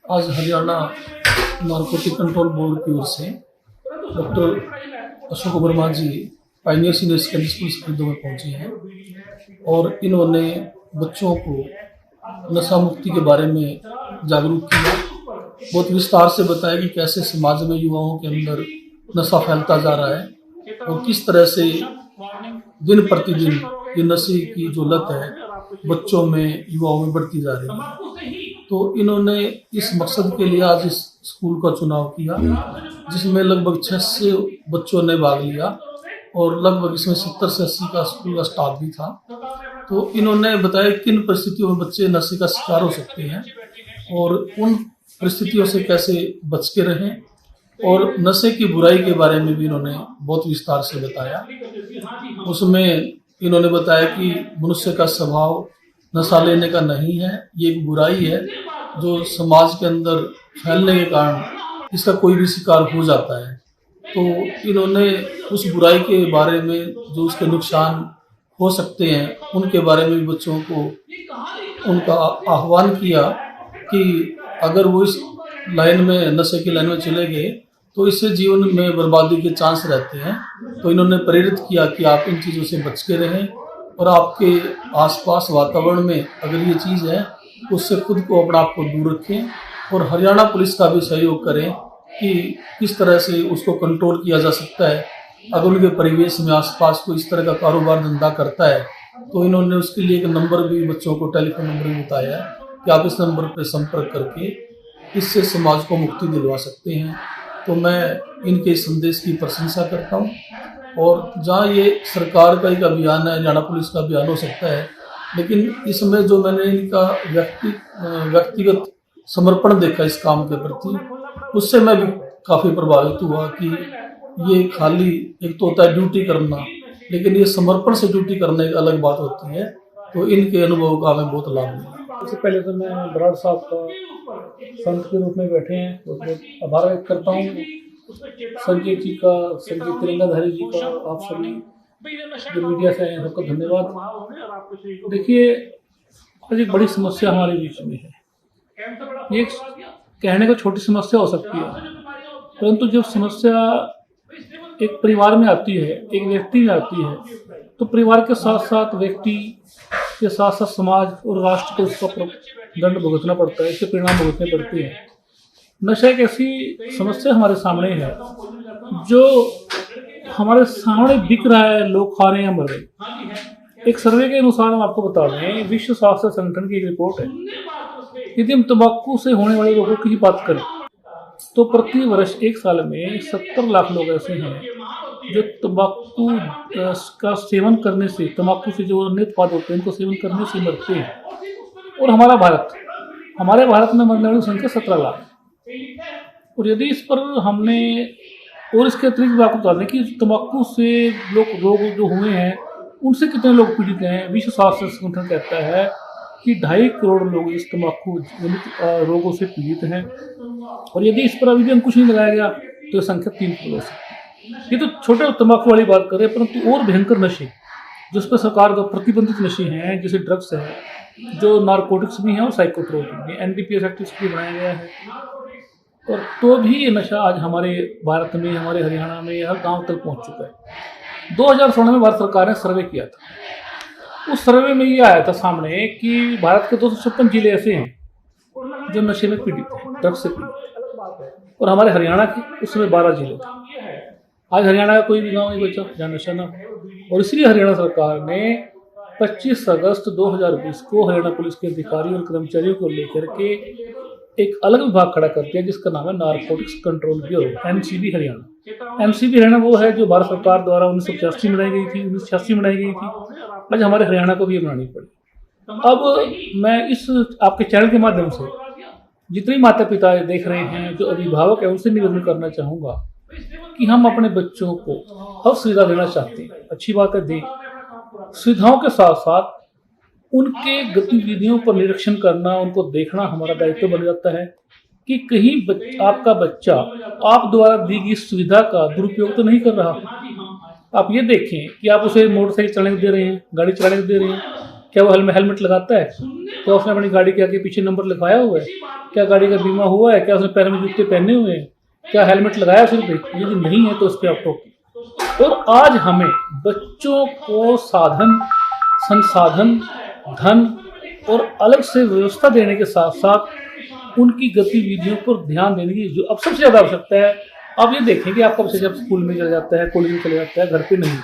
आज Haryana narcotic control board की ओर से डॉक्टर अशोक वर्मा जी पाइनियर सीनियर सेकेंडरी स्कूल स्कूलों में पहुंचे हैं और इन्होंने बच्चों को नशा मुक्ति के बारे में जागरूक किया। बहुत विस्तार से बताया कि कैसे समाज में युवाओं के अंदर नशा फैलता जा रहा है और किस तरह से दिन प्रतिदिन ये नशे की जो लत है बच्चों में युवाओं में बढ़ती जा रही है। तो इन्होंने इस मकसद के लिए आज इस स्कूल का चुनाव किया, जिसमें लगभग 600 बच्चों ने भाग लिया और लगभग इसमें 70 से 80 का स्कूल का स्टाफ भी था। तो इन्होंने बताया किन परिस्थितियों में बच्चे नशे का शिकार हो सकते हैं और उन परिस्थितियों से कैसे बच के रहें, और नशे की बुराई के बारे में भी इन्होंने बहुत विस्तार से बताया। उसमें इन्होंने बताया कि मनुष्य का स्वभाव नशा लेने का नहीं है, ये एक बुराई है जो समाज के अंदर फैलने के कारण इसका कोई भी शिकार हो जाता है। तो इन्होंने उस बुराई के बारे में जो उसके नुकसान हो सकते हैं उनके बारे में भी बच्चों को उनका आह्वान किया कि अगर वो इस लाइन में नशे की लाइन में चले गए तो इससे जीवन में बर्बादी के चांस रहते हैं। तो इन्होंने प्रेरित किया कि आप इन चीज़ों से बच के रहें और आपके आसपास वातावरण में अगर ये चीज़ है उससे खुद को अपने आप को दूर रखें और हरियाणा पुलिस का भी सहयोग करें कि किस तरह से उसको कंट्रोल किया जा सकता है। अगर उनके परिवेश में आसपास कोई इस तरह का कारोबार धंधा करता है तो इन्होंने उसके लिए एक नंबर भी बच्चों को टेलीफोन नंबर भी बताया है कि आप इस नंबर पर संपर्क करके इससे समाज को मुक्ति दिलवा सकते हैं। तो मैं इनके संदेश की प्रशंसा करता हूँ और जहाँ ये सरकार का एक अभियान है, हरियाणा पुलिस का अभियान हो सकता है, लेकिन इसमें जो मैंने इनका व्यक्तिगत समर्पण देखा इस काम के प्रति, उससे मैं भी काफ़ी प्रभावित हुआ कि ये खाली एक तो होता है ड्यूटी करना, लेकिन ये समर्पण से ड्यूटी करना एक अलग बात होती है। तो इनके अनुभव का हमें बहुत लाभ मिला। सबसे पहले तो मैं बराड़ साहब का संत के रूप में बैठे हैं बहुत बहुत आभार व्यक्त करता हूँ। संजय जी का, संजय तिरंगाधारी जी का, आप सभी जो मीडिया से आए सबका धन्यवाद। देखिए, आज एक बड़ी समस्या हमारे बीच में है। ये कहने को छोटी समस्या हो सकती है, परंतु जब समस्या एक परिवार में आती है, एक व्यक्ति में आती है, तो परिवार के साथ साथ व्यक्ति के साथ साथ समाज और राष्ट्र को उसका दंड भुगतना पड़ता है, इसके परिणाम भुगतने पड़ते हैं। नशा एक ऐसी समस्या हमारे सामने है जो हमारे सामने बिक रहा है, लोग खा रहे हैं, मर रहे। एक सर्वे के अनुसार हम आपको बता दें, विश्व स्वास्थ्य संगठन की एक रिपोर्ट है, यदि हम तंबाकू से होने वाले रोगों की बात करें तो प्रति वर्ष एक साल में 70 लाख लोग ऐसे हैं जो तंबाकू का सेवन करने से, तंबाकू से जो अन्य उत्पाद होते हैं उनको सेवन करने से मरते हैं। और हमारे भारत में मरने वाली संख्या 17 लाख। और यदि इस पर हमने और इसके अतिरिक्त आपको बता दें कि तंबाकू से रोग जो हुए हैं उनसे कितने लोग पीड़ित हैं। विश्व स्वास्थ्य संगठन कहता है कि 2.5 करोड़ लोग इस तंबाकू जनित रोगों से पीड़ित हैं। और यदि इस पर अभी भी अंकुश नहीं लगाया गया तो संख्या 3 करोड़ हो सकती है। ये तो छोटे तंबाकू वाली बात करें, परंतु और भयंकर नशे जिस पर सरकार का प्रतिबंधित नशे हैं, जैसे ड्रग्स है, जो नारकोटिक्स भी हैं और साइकोट्रोपिक भी, NDPS एक्ट इसलिए बनाया गया है। और तो भी ये नशा आज हमारे भारत में, हमारे हरियाणा में, हर गांव तक पहुंच चुका है। 2016 में भारत सरकार ने सर्वे किया था। उस सर्वे में ये आया था सामने कि भारत के 256 जिले ऐसे हैं जो नशे में पीड़ित हैं, ड्रग्स से पीड़ित, और हमारे हरियाणा के उसमें 12 जिले थे। आज हरियाणा का कोई भी गाँव नहीं बचा जहाँ नशा ना हो। और इसलिए हरियाणा सरकार ने 25 अगस्त 2020 को हरियाणा पुलिस के अधिकारियों और कर्मचारियों को लेकर के एक अलग विभाग खड़ा कर दिया जिसका नाम है narcotics control bureau, NCB Haryana. NCB Haryana वो है जो भारत सरकार द्वारा 1985 में बनाई गई थी, 1986 में बनाई गई थी। आज हमारे हरियाणा को भी ये बनानी पड़ी। अब मैं इस आपके चैनल के माध्यम से जितने माता पिता देख रहे हैं, जो अभिभावक है, उनसे निवेदन करना चाहूँगा कि हम अपने बच्चों को हर सुविधा देना चाहते हैं। अच्छी बात है, दें। सुविधाओं के साथ साथ उनके गतिविधियों पर निरीक्षण करना, उनको देखना हमारा दायित्व बन जाता है कि कहीं आपका बच्चा आप द्वारा दी गई सुविधा का दुरुपयोग तो नहीं कर रहा। आप ये देखें कि आप उसे मोटरसाइकिल चलाने को दे रहे हैं, गाड़ी चलाने को दे रहे हैं, क्या वो हेलमेट लगाता है, क्या उसने अपनी गाड़ी के आगे पीछे नंबर लिखवाया हुआ है, क्या गाड़ी का बीमा हुआ है, क्या उसने पैर में जूते पहने हुए हैं, क्या हेलमेट लगाया सिर पे, यदि नहीं है तो उस पर आप टोकिए। और आज हमें बच्चों को साधन, संसाधन, धन और अलग से व्यवस्था देने के साथ साथ उनकी गतिविधियों पर ध्यान देने की जो अब सबसे ज़्यादा आवश्यकता है। आप ये देखें कि आपका बच्चा जब स्कूल में चला जाता है, कॉलेज में चला जाता है, घर पे नहीं,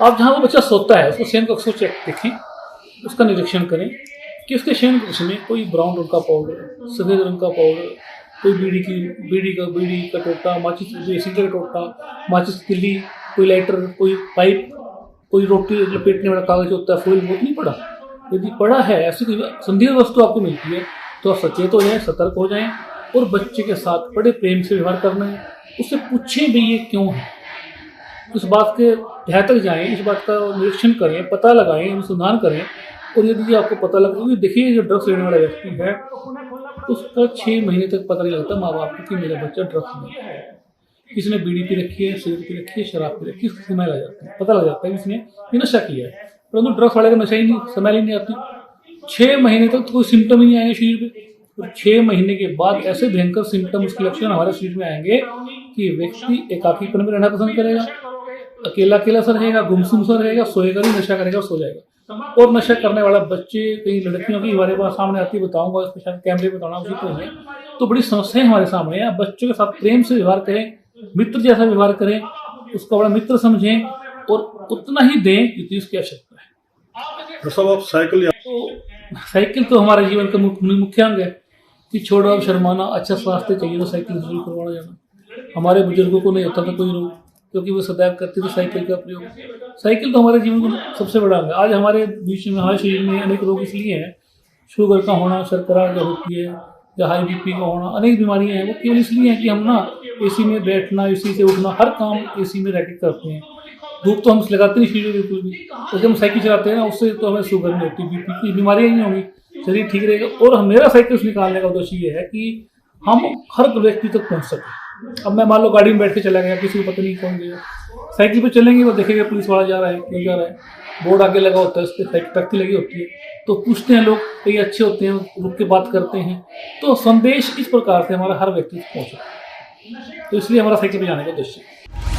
आप जहाँ वो बच्चा सोता है उसको शयन कक्ष को चेक देखें, उसका निरीक्षण करें कि उसके शयन कक्ष में कोई ब्राउन रंग का पाउडर, सफेद रंग का पाउडर, कोई बीड़ी का टोटा, माचिस का टोटा, माचिस की तिल्ली, कोई लाइटर, कोई पाइप, कोई रोटी लपेटने वाला कागज होता है, फॉइल, वो नहीं पड़ा। यदि पड़ा है, ऐसी कोई संदिग्ध वस्तु आपको मिलती है तो आप सचेत हो जाएं, सतर्क हो जाएं और बच्चे के साथ बड़े प्रेम से व्यवहार करना है। उससे पूछें भी ये क्यों है, उस बात के तह तक जाएं, इस बात का निरीक्षण करें, पता लगाएं, अनुसंधान करें। और यदि आपको पता लगे, क्योंकि देखिए जो ड्रग्स लेने वाला व्यक्ति है उसका 6 महीने तक पता नहीं लगता माँ बाप को कि मेरा बच्चा ड्रग्स ले रहा है। किसी ने बीड़ी पी रखी है, सिगरेट पी रखी है, शराब पी रखी है, उसकी स्मेल आ जाती है, पता लग जाता है कि इसने ये नशा किया है। परंतु ड्रग्स वाले का नशा ही नहीं, स्मेल ही नहीं आती। 6 महीने तक तो कोई सिम्टम ही नहीं आएंगे शरीर पे, और 6 महीने के बाद ऐसे भयंकर सिम्टम, उसके लक्षण हमारे शरीर में आएंगे कि व्यक्ति एकाकीपन में रहना पसंद करेगा, अकेला अकेला सा रहेगा, गुमसुम सा रहेगा, सोएगा नहीं, नशा करेगा, सो जाएगा। और नशा करने वाला बच्चे, कई लड़कियों की हमारे पास सामने आती, बताऊंगा इसके शायद कैमरे पे बताना उसी को है, तो बड़ी समस्याएं हमारे सामने हैं। बच्चों के साथ प्रेम से व्यवहार करें, मित्र जैसा व्यवहार करें, उसको बड़ा मित्र समझें और उतना ही दें जितनी उसकी आवश्यकता है। तो सब आप साइकिल तो हमारे जीवन का मुख्य अंग है कि छोड़ो अब शर्माना, अच्छा स्वास्थ्य चाहिए तो साइकिल जरूर करवाना जाना। हमारे बुजुर्गों को नहीं होता था कोई रोग, क्योंकि वो सदैव करते थे साइकिल का प्रयोग। साइकिल तो हमारे जीवन का सबसे बड़ा अंग है। आज हमारे बीच में, हमारे शरीर में अनेक रोग इसलिए हैं, शुगर का होना, शर्करा जो होती है, या हाई बीपी का होना, अनेक बीमारियां हैं, वो केवल इसलिए हैं कि हम ना एसी में बैठना, एसी से उठना, हर काम एसी में रह के करते हैं। धूप तो हम लगाते नहीं शरीर में बिल्कुल भी, तो जब हम साइकिल चलाते हैं ना, उससे तो हमें शुगर नहीं होती, बीपी की बीमारियां नहीं होंगी, शरीर ठीक रहेगा। और मेरा साइकिल निकालने का उद्देश्य ये है कि हम हर व्यक्ति तक पहुंच सकें। अब मैं मान लो गाड़ी में बैठ के चला गया, किसी को पता नहीं कौन गया, साइकिल पे चलेंगे वो देखेगा पुलिस वाला जा रहा है, क्यों जा रहा है, बोर्ड आगे लगा होता है, उस पर तख्ती लगी होती है, तो पूछते हैं लोग, कई अच्छे होते हैं, रुक के बात करते हैं। तो संदेश इस प्रकार से हमारा हर व्यक्ति तक पहुंचा, तो इसलिए हमारा साइकिल पे जाने का उद्देश्य है।